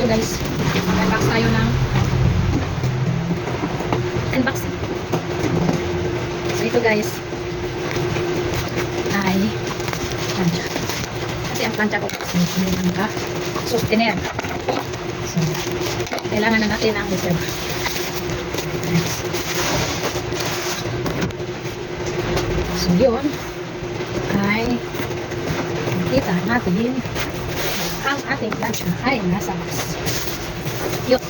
So guys, unbox tayo ng unboxing. So ito guys ay plancha. Kasi ang plancha ko hindi na maka-sustainer. So, kailangan na natin ang reserve. Yes. So yun ay kita natin ang ating plancha ay nasa box. Yun.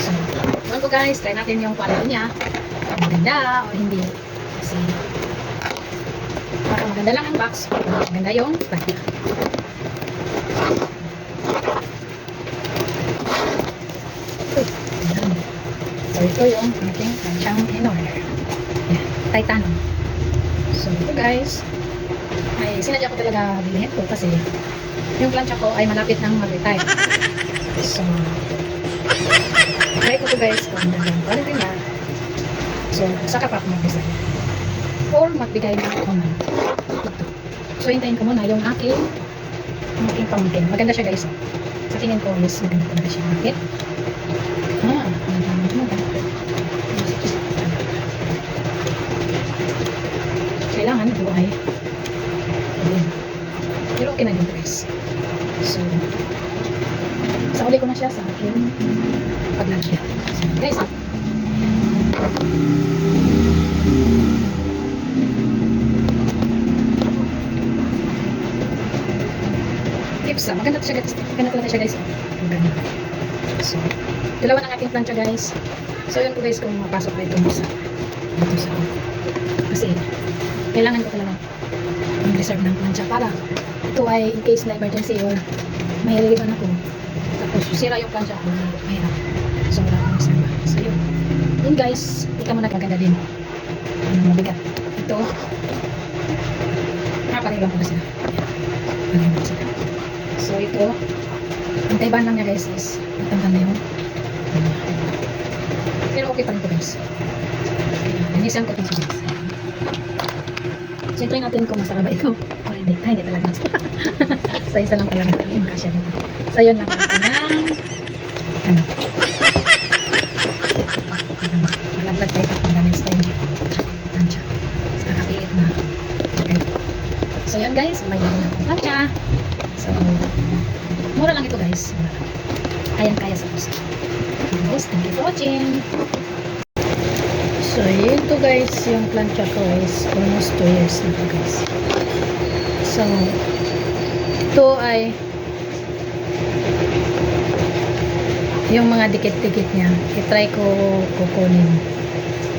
So, yun po guys, try natin yung quality niya. Maganda o hindi. Kasi para maganda lang ang box, maganda yung plancha. So ito yung ating planchang in order. Yan, Titanium. So ito guys, ay sinadya ko talaga bilhin ko kasi yung plancha ko ay malapit nang mag-retire. So try ko to guys kung magandang quality na. So saka pa ako mag-design or magbigay ng comment. So hintayin ko muna yung aking pamangkin. Maganda siya guys. Sa tingin ko is maganda talaga siya. Bakit? Kailangan buhay. Pero okay na din guys. So sa uli ko na siya sa aking paglagyan. So guys, tips, maganda siya guys. Maganda talaga siya guys. Maganda. So dalawa ng aking plancha guys. So yun po guys kung mapasok na ito sa dito sa kasi kailangan ko talaga mag-reserve ng plancha para ito ay in case na emergency or may liliban ako tapos sira yung plancha ko mahirap. So wala akong reserve. So yun guys, ika mo nagkaganda din mabigat ito pareho ko na sila. Pareho ko sila. So ito ang kaibahan lang niya guys is matanggal na yung pero okay pa rin po guys. Linisan ko ito guys. So try natin kung masarap ba ito o hindi. Ay, hindi talaga. So isa lang talaga yung kasya dito. So yun lang natin ng malaglag tayo pa kung ganin style plancha. So nakapiit na. Okay. So yun guys, may gawin na akong plancha. So mura lang ito guys. Mura lang. Kayang-kaya sa puso. Guys, thank you for watching. So, ito guys, yung plancha ko is almost 2 years na po guys. So, ito ay yung mga dikit-dikit niya. I-try ko kukunin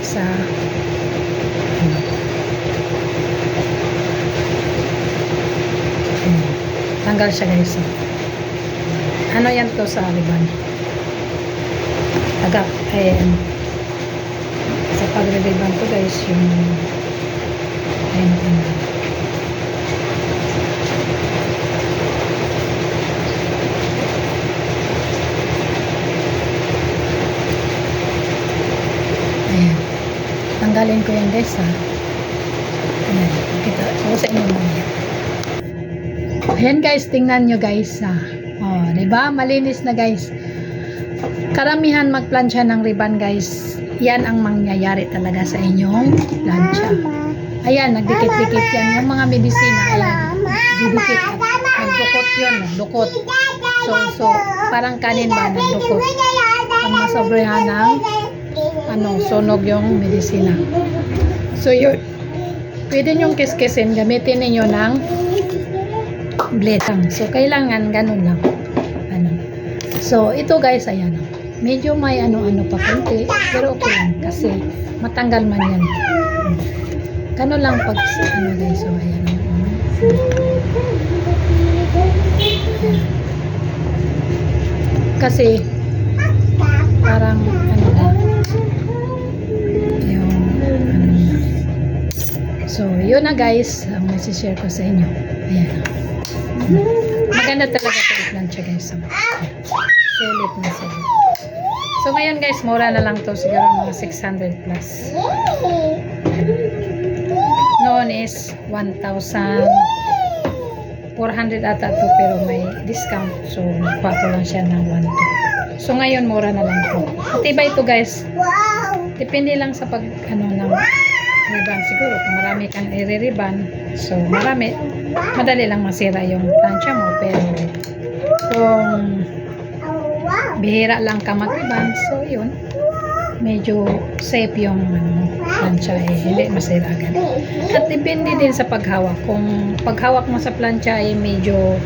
sa tanggal siya guys. Ano yan to sa liban? Agak, sa pagre-ribbon ko guys yung ayun. Tanggalin ko yan guys ha. Ayan, kita ako sa inyo mamaya. Ayan guys, tingnan nyo guys ha. Oh, diba? Malinis na guys. Karamihan magplansya ng ribbon guys, yan ang mangyayari talaga sa inyong plancha. Ayan, nagdikit-dikit yan. Yung mga medisina, ayan, didikit. Nagdukot yun, nagdukot. So, parang kanin ba, nagdukot. Ang masobrahan ng sunog yung medisina. So, yun, pwede nyong kiskisin, gamitin ninyo ng blade. So, kailangan ganun lang. So, ito guys, ayan. Medyo may ano-ano pa konti, pero okay lang kasi matanggal man yan. Gano'n lang pag guys, so ayan. Ayan. Kasi parang yung so yun na guys ang masishare ko sa inyo. Ayan. Maganda talaga ito plancha guys. Sulit na sulit. So ngayon guys, mura na lang to, siguro mga 600 plus. Noon is 1,000 400 ata to pero may discount. So, nakuha ko lang siya ng 1.2. So, ngayon, mura na lang to. Matibay ito, guys. Depende lang sa pag, ng ribbon. Siguro, kung marami kang i-ribbon, so, madali lang masira yung plancha mo. Pero, kung bihira lang ka mag-ribbon, so, yun. Medyo safe yung plancha hindi masira agad. At depende din sa paghawak. Kung paghawak mo sa plancha ay medyo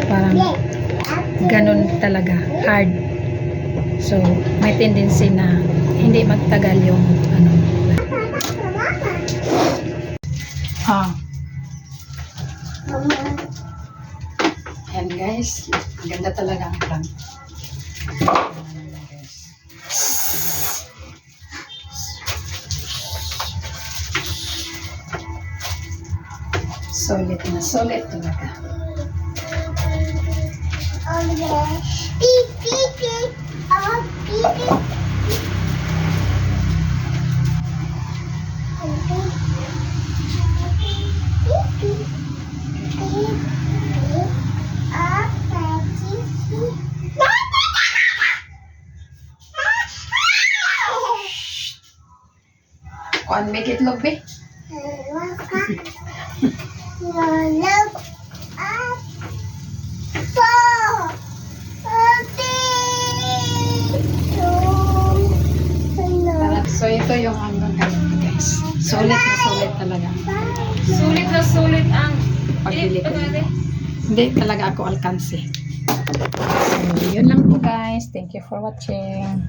parang ganun talaga, hard. So, may tendency na hindi magtagal yung Ayan guys, ang ganda talaga ang plan. Solid na solid talaga. Kuan make it look big. So ito yung guys. Solid na solid talaga. Sulit na sulit ang Pagbili ko. Hindi talaga ako alkansi. So yun lang po guys. Thank you for watching.